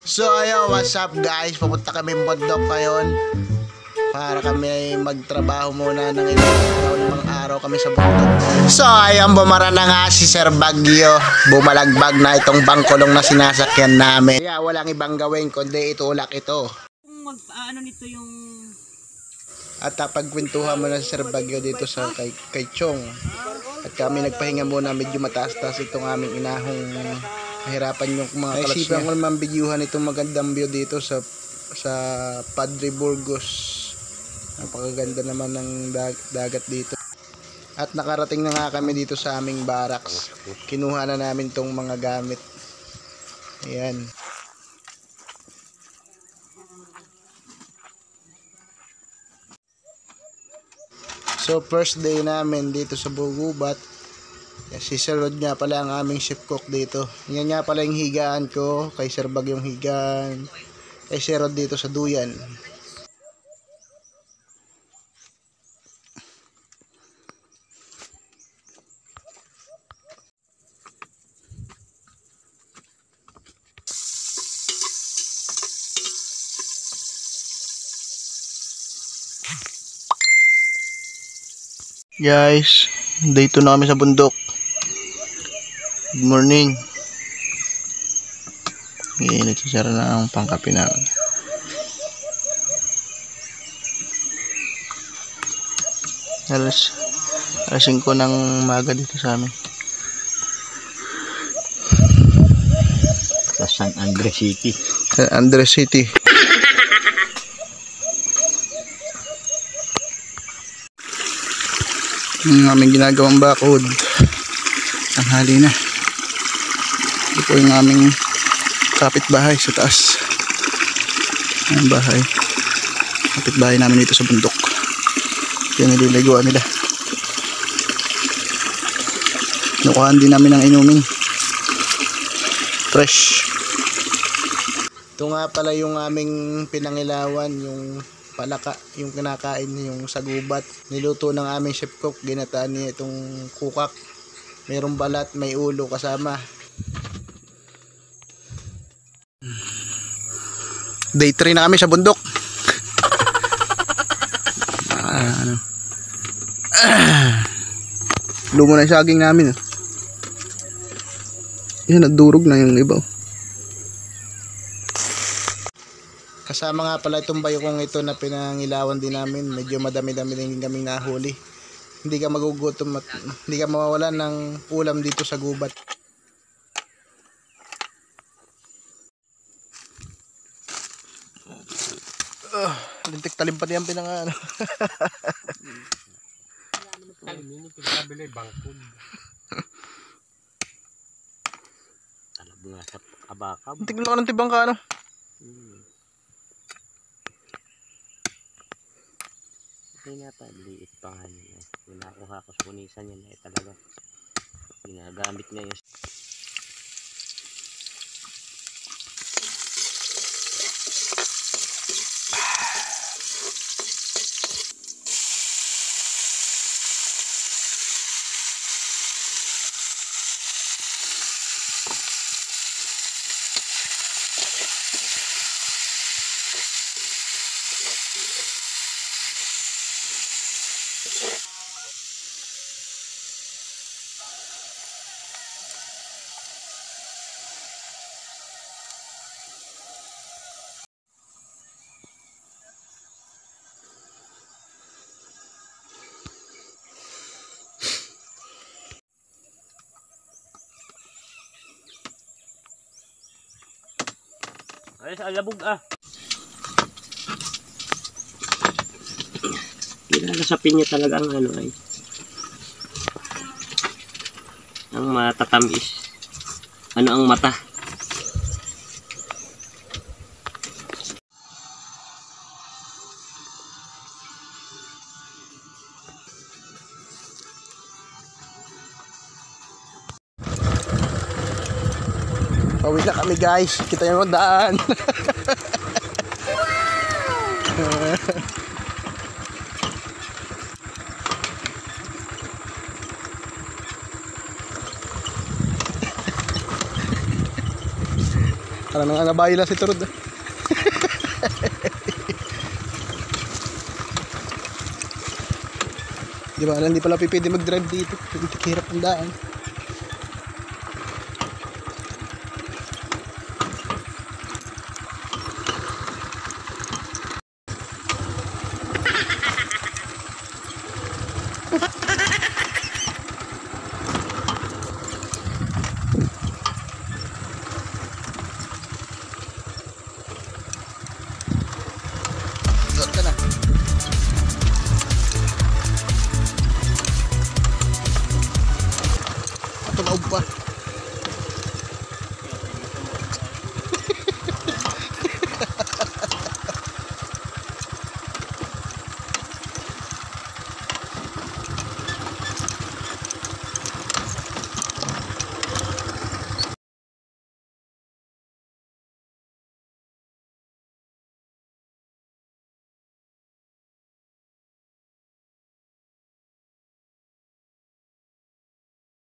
So ayun, what's up guys? Pupunta kami bundok ngayon para kami magtrabaho muna ng ilang araw kami sa bundok. So ayun, bumara na nga si Sir Bagyo. Bumalagbag na itong bangkulong na sinasakyan namin. Kaya walang ibang gawin kundi itulak ito. Kung ano nito yung... At pagkwentuhan mo na si Sir Bagyo dito sa kay Chong. At kami nagpahinga muna, medyo mataas-taas itong aming inahong nahirapan yung mga kalas niya. Naisipan ko naman bidyuhan itong magandang view dito sa Padre Burgos. Napakaganda naman ng dagat dito. At nakarating na nga kami dito sa aming barracks. Kinuha na namin tong mga gamit. Ayan. So first day namin dito sa Bugubat. Si Sir Rod nga pala ang aming chef cook dito. Yan nga pala yung higaan ko. Kay Sir Bag yung higaan. Kay Sir Rod dito sa duyan. Guys, dito na kami sa bundok. Good morning. Ngayon, nagsasara na ang pangkapi namin. Alas 5 ng umaga dito sa amin. Sa San Andres City. San Andres City. Ang aming ginagawang bakod. Tanghali na. Ito po yung aming kapitbahay sa taas. Ang bahay. Kapitbahay namin dito sa bundok. Ito yung nililiguan nila. Nakuhaan din namin ng inumin. Fresh. Ito nga pala yung aming pinangilawan, yung palaka, yung kinakain, yung sagubat. Niluto ng aming chef cook, ginataan niya itong kukak. Mayroong balat, may ulo kasama. Day 3 na kami sa bundok. Lumo na yung saging namin. Yan, nadurog na yung iba. Kasama nga pala itong bayokong ito na pinangilawan din namin. Medyo madami-dami din kaming nahuli. Hindi ka magugutom at hindi ka mawawalan ng ulam dito sa gubat. Lintik talim pati ang pinangano. Talimini, pinabili, bangkod. Talab nga sa kabakab. Lintik lang ka ng tibang ka, ano? Hindi nga pa, liit pa nga niya. Pinakuha ko sa kunisan niya na talaga. Ginagamit niya yun. Ay, sa alabog Nilalasapin niya talaga ang ano ay. Ang matatamis. Ano ang mata. Pauwi na kami guys. Kita yung daan. Parang nangangabayo lang si Turod. Di ba? Hindi pala pwede mag-drive dito. Hirap ang daan.